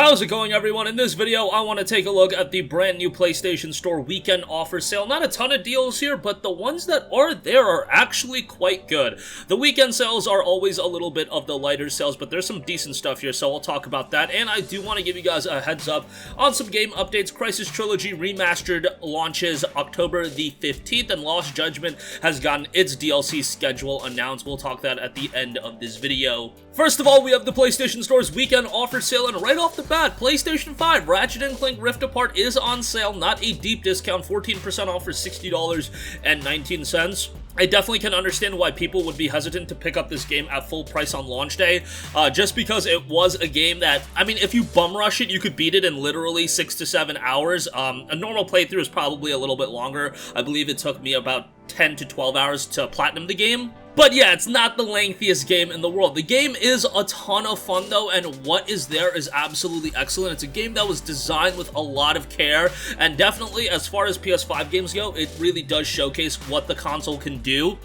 How's it going, everyone? In this video, I want to take a look at the brand new PlayStation Store weekend offer sale. Not a ton of deals here, but the ones that are there are actually quite good. The weekend sales are always a little bit of the lighter sales, but there's some decent stuff here, so I'll talk about that. And I do want to give you guys a heads up on some game updates. Crysis Trilogy Remastered launches October the 15th, and Lost Judgment has gotten its DLC schedule announced. We'll talk that at the end of this video. First of all, we have the PlayStation Store's weekend offer sale, and right off the bat, PlayStation 5 Ratchet & Clank Rift Apart is on sale. Not a deep discount, 14% off for $60.19. I definitely can understand why people would be hesitant to pick up this game at full price on launch day, just because it was a game that, I mean, if you bum rush it, you could beat it in literally 6 to 7 hours. A normal playthrough is probably a little bit longer. I believe it took me about 10 to 12 hours to platinum the game. But yeah, it's not the lengthiest game in the world. The game is a ton of fun though, and what is there is absolutely excellent. It's a game that was designed with a lot of care, and definitely as far as PS5 games go, it really does showcase what the console can do.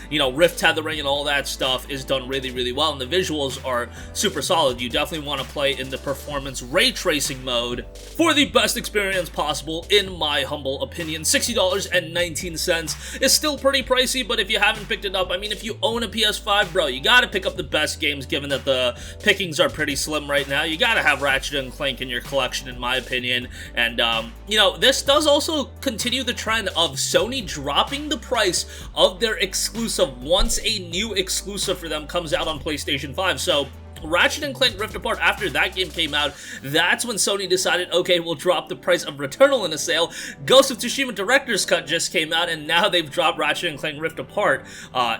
You know, rift tethering and all that stuff is done really, really well, and the visuals are super solid. You definitely want to play in the performance ray tracing mode for the best experience possible, in my humble opinion. $60.19 is still pretty pricey, but if you haven't picked it up, I mean, if you own a PS5, bro, you gotta pick up the best games, given that the pickings are pretty slim right now. You gotta have Ratchet & Clank in your collection, in my opinion, and, you know, this does also continue the trend of Sony dropping the price of their exclusive once a new exclusive for them comes out on PlayStation 5. So Ratchet & Clank Rift Apart, after that game came out, that's when Sony decided, okay, we'll drop the price of Returnal in a sale. Ghost of Tsushima Director's Cut just came out, and now they've dropped Ratchet & Clank Rift Apart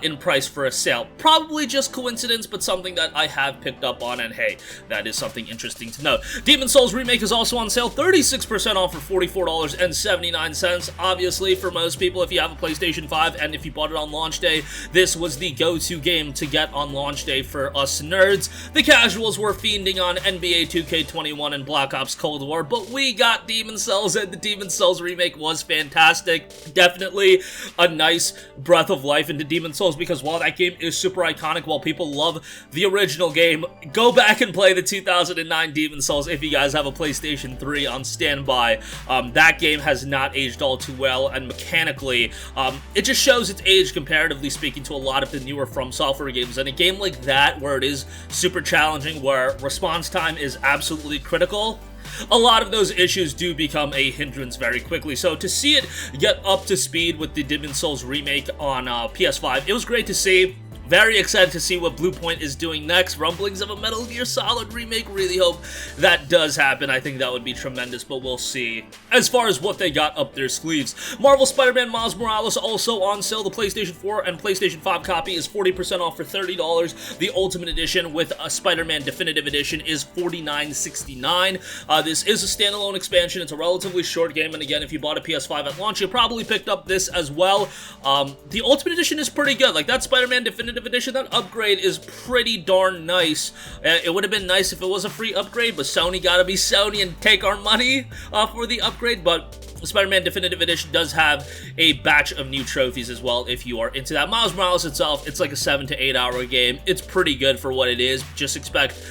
in price for a sale. Probably just coincidence, but something that I have picked up on, and hey, that is something interesting to note. Demon's Souls Remake is also on sale, 36% off for $44.79. Obviously, for most people, if you have a PlayStation 5 and if you bought it on launch day, this was the go-to game to get on launch day for us nerds. The casuals were fiending on NBA 2K21 and Black Ops Cold War, but we got Demon's Souls, and the Demon's Souls remake was fantastic. Definitely a nice breath of life into Demon's Souls, because while that game is super iconic, while people love the original game, go back and play the 2009 Demon's Souls if you guys have a PlayStation 3 on standby. That game has not aged all too well, and mechanically, it just shows its age comparatively speaking to a lot of the newer From Software games, and a game like that, where it is super challenging, where response time is absolutely critical, a lot of those issues do become a hindrance very quickly. So to see it get up to speed with the Demon's Souls remake on PS5, it was great to see. Very excited to see what Bluepoint is doing next. Rumblings of a Metal Gear Solid remake. Really hope that does happen. I think that would be tremendous, but we'll see. As far as what they got up their sleeves, Marvel Spider-Man Miles Morales also on sale. The PlayStation 4 and PlayStation 5 copy is 40% off for $30. The Ultimate Edition with a Spider-Man Definitive Edition is $49.69. This is a standalone expansion. It's a relatively short game, and again, if you bought a PS5 at launch, you probably picked up this as well. The Ultimate Edition is pretty good. Like, that Spider-Man Definitive Edition, that upgrade is pretty darn nice. It would have been nice if it was a free upgrade, but Sony gotta be Sony and take our money for the upgrade. But Spider-Man Definitive Edition does have a batch of new trophies as well if you are into that. Miles Morales itself, it's like a 7 to 8 hour game. It's pretty good for what it is. Just expect,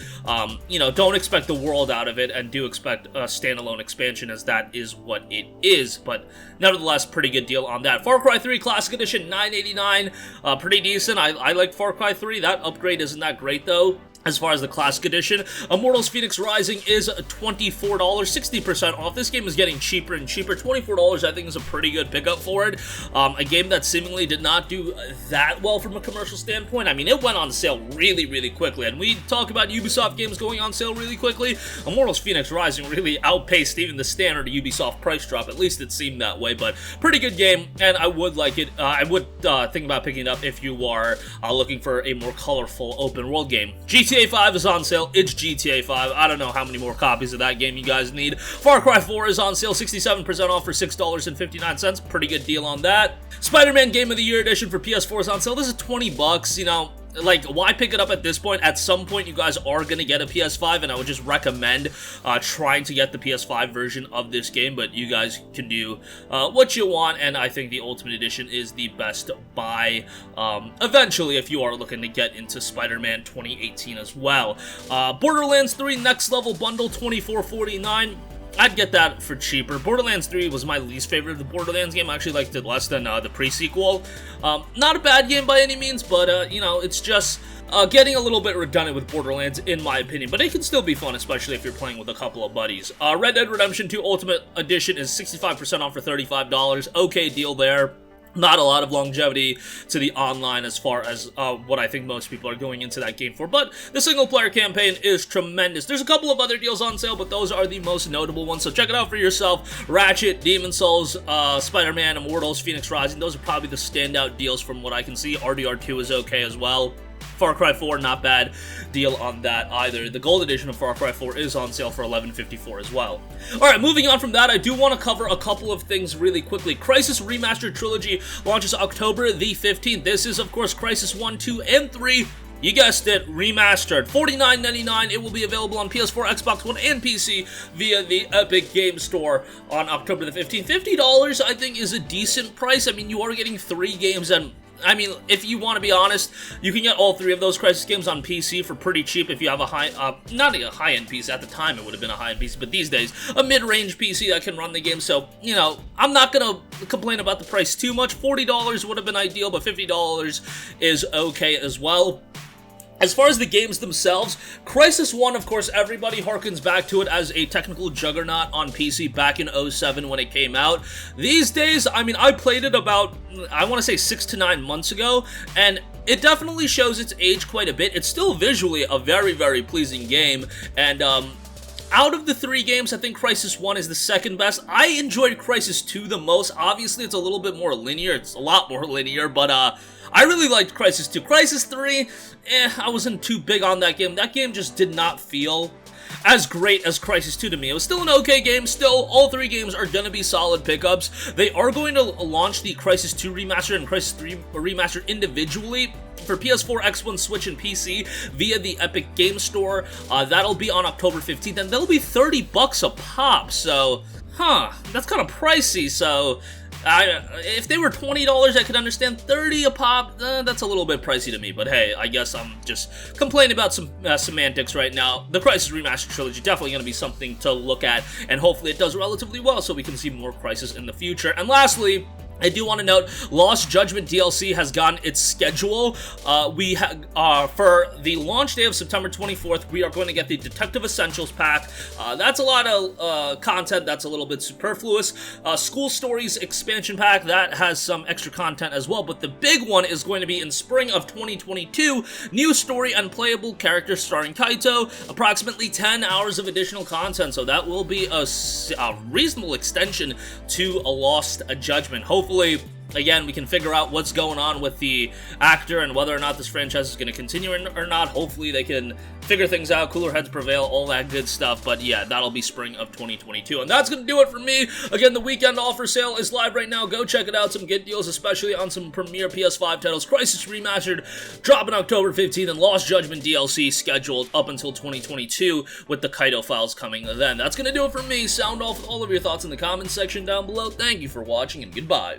you know, don't expect the world out of it, and do expect a standalone expansion, as that is what it is. But nevertheless, pretty good deal on that. Far Cry 3 Classic Edition, $9.89, pretty decent. I like Far Cry 3. That upgrade isn't that great though. As far as the Classic Edition, Immortals Phoenix Rising is $24, 60% off. This game is getting cheaper and cheaper. $24, I think, is a pretty good pickup for it. A game that seemingly did not do that well from a commercial standpoint. I mean, it went on sale really, really quickly. And we talk about Ubisoft games going on sale really quickly. Immortals Phoenix Rising really outpaced even the standard Ubisoft price drop. At least it seemed that way. But pretty good game, and I would like it. I would think about picking it up if you are looking for a more colorful open world game. GTA 5 is on sale. It's GTA 5. I don't know how many more copies of that game you guys need. Far Cry 4 is on sale, 67% off for $6.59. Pretty good deal on that. Spider-Man Game of the Year Edition for PS4 is on sale. This is $20. You know, like, why pick it up at this point? At some point, you guys are going to get a PS5, and I would just recommend trying to get the PS5 version of this game, but you guys can do what you want, and I think the Ultimate Edition is the best buy eventually if you are looking to get into Spider-Man 2018 as well. Borderlands 3 Next Level Bundle, $24.49. I'd get that for cheaper. Borderlands 3 was my least favorite of the Borderlands game. I actually liked it less than the pre-sequel. Not a bad game by any means, but, you know, it's just getting a little bit redundant with Borderlands, in my opinion. But it can still be fun, especially if you're playing with a couple of buddies. Red Dead Redemption 2 Ultimate Edition is 65% off for $35. Okay deal there. Not a lot of longevity to the online as far as what I think most people are going into that game for, but the single-player campaign is tremendous. There's a couple of other deals on sale, but those are the most notable ones, so check it out for yourself. Ratchet, Demon's Souls, Spider-Man, Immortals, Phoenix Rising, those are probably the standout deals from what I can see. RDR2 is okay as well. Far Cry 4, not bad deal on that either. The Gold Edition of Far Cry 4 is on sale for $11.54 as well. Alright, moving on from that, I do want to cover a couple of things really quickly. Crysis Remastered Trilogy launches October the 15th. This is, of course, Crysis 1, 2, and 3. You guessed it, remastered. $49.99. It will be available on PS4, Xbox One, and PC via the Epic Game Store on October the 15th. $50, I think, is a decent price. I mean, you are getting 3 games, and I mean, if you want to be honest, you can get all 3 of those Crysis games on PC for pretty cheap if you have a not a high-end PC. At the time, it would have been a high-end PC, but these days, a mid-range PC that can run the game. So, you know, I'm not going to complain about the price too much. $40 would have been ideal, but $50 is okay as well. As far as the games themselves, Crysis 1, of course, everybody harkens back to it as a technical juggernaut on PC back in 07 when it came out. These days, I mean, I played it about, I want to say 6 to 9 months ago, and it definitely shows its age quite a bit. It's still visually a very, very pleasing game, and out of the 3 games, I think Crysis 1 is the second best. I enjoyed Crysis 2 the most. Obviously, it's a little bit more linear. It's a lot more linear, but I really liked Crysis 2. Crysis 3, I wasn't too big on that game. That game just did not feel as great as Crysis 2 to me. It was still an okay game. Still, all 3 games are going to be solid pickups. They are going to launch the Crysis 2 Remastered and Crysis 3 Remastered individually for PS4, X1, Switch, and PC via the Epic Game Store. That'll be on October 15th, and they'll be $30 a pop. So, that's kind of pricey. So, if they were $20, I could understand. $30 a pop, that's a little bit pricey to me, but hey, I guess I'm just complaining about some semantics right now. The Crysis Remastered Trilogy definitely going to be something to look at, and hopefully it does relatively well so we can see more Crysis in the future. And lastly, I do want to note, Lost Judgment DLC has gotten its schedule. For the launch day of September 24th, we are going to get the Detective Essentials pack. That's a lot of content that's a little bit superfluous. School Stories expansion pack, that has some extra content as well, but the big one is going to be in spring of 2022. New story and playable characters starring Kaito, approximately 10 hours of additional content, so that will be a reasonable extension to a Lost Judgment. Hopefully, again, we can figure out what's going on with the actor and whether or not this franchise is going to continue or not. Hopefully they can figure things out, cooler heads prevail, all that good stuff. But yeah, that'll be spring of 2022. And that's going to do it for me. Again, the weekend offer sale is live right now. Go check it out. Some good deals, especially on some premier PS5 titles. Crysis Remastered dropping October 15th, and Lost Judgment DLC scheduled up until 2022 with the Kaito files coming then. That's going to do it for me. Sound off with all of your thoughts in the comments section down below. Thank you for watching, and goodbye.